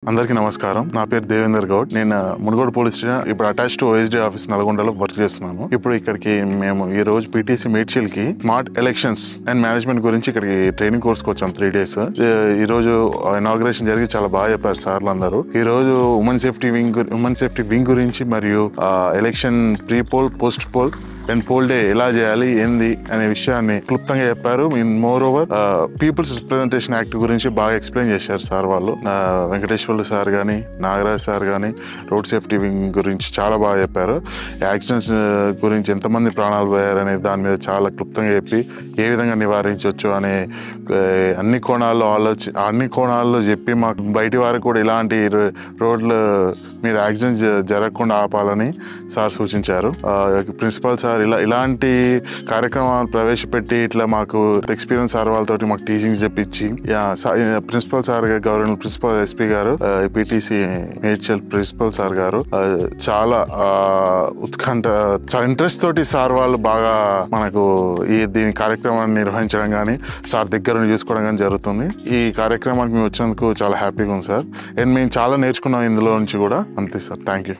అందరికీ నమస్కారం. నా పేరు దేవేందర్ గౌడ్. నేను మునుగోడు పోలీస్ స్టేషన్ ఇప్పుడు అటాచ్ టు OSD ఆఫీస్ నల్గొండలో వర్క్ చేస్తున్నాను. ఇప్పుడు ఇక్కడికి మేము ఈ రోజు PTC మేడ్చల్ కి స్మార్ట్ ఎలక్షన్స్ అండ్ మేనేజ్మెంట్ గురించి ఇక్కడికి ట్రైనింగ్ కోర్స్ కి వచ్చాం 3 days. ఈ రోజు ఇనాగ్రేషన్ జరిగి చాలా బాగా చెప్పారు సార్లు అందరూ. ఈ రోజు ఉమెన్ సేఫ్టీ వింగ్ గురించి మరియు election pre poll, post poll and pole day ఎలా చేయాలి ఏంది అనే విషయాన్ని క్లుప్తంగా చెప్పారు. More over peoples representation act గురించి బాగా ఎక్స్ప్లెయిన్ చేశారు సార్ వాళ్ళు. వెంకటేశ్వర్లు సార్ కానీ, నాగరాజ్ సార్ కానీ రోడ్ సేఫ్టీ వింగ్ గురించి చాలా బాగా చెప్పారు. యాక్సిడెంట్స్ గురించి ఎంతమంది ప్రాణాలు పోయారు అనే దాని మీద చాలా క్లుప్తంగా చెప్పి ఏ విధంగా నివారించవచ్చు అనే అన్ని కోణాల్లో చెప్పి మాకు బయటి వారికి కూడా ఇలాంటి రోడ్ల మీద యాక్సిడెంట్స్ జరగకుండా ఆపాలని సార్ సూచించారు. ప్రిన్సిపల్ సార్ ఇలాంటి కార్యక్రమాలు ప్రవేశపెట్టి ఇట్లా మాకు ఎక్స్పీరియన్స్ సార్ వాళ్ళతో మాకు టీచింగ్స్ చెప్పించి principal sir governor principal SP గారు, PTC మేడ్చల్ ప్రిన్సిపల్ సార్ గారు చాలా ఉత్కంఠ చాలా ఇంట్రెస్ట్ తోటి సార్ వాళ్ళు బాగా మనకు దీని కార్యక్రమాన్ని నిర్వహించడం కానీ సార్ దగ్గర చూసుకోవడం కానీ జరుగుతుంది. ఈ కార్యక్రమానికి మేము వచ్చినందుకు చాలా హ్యాపీగా ఉంది సార్. అండ్ మేము చాలా నేర్చుకున్నాం ఇందులో నుంచి కూడా. అంతే సార్. Thank you.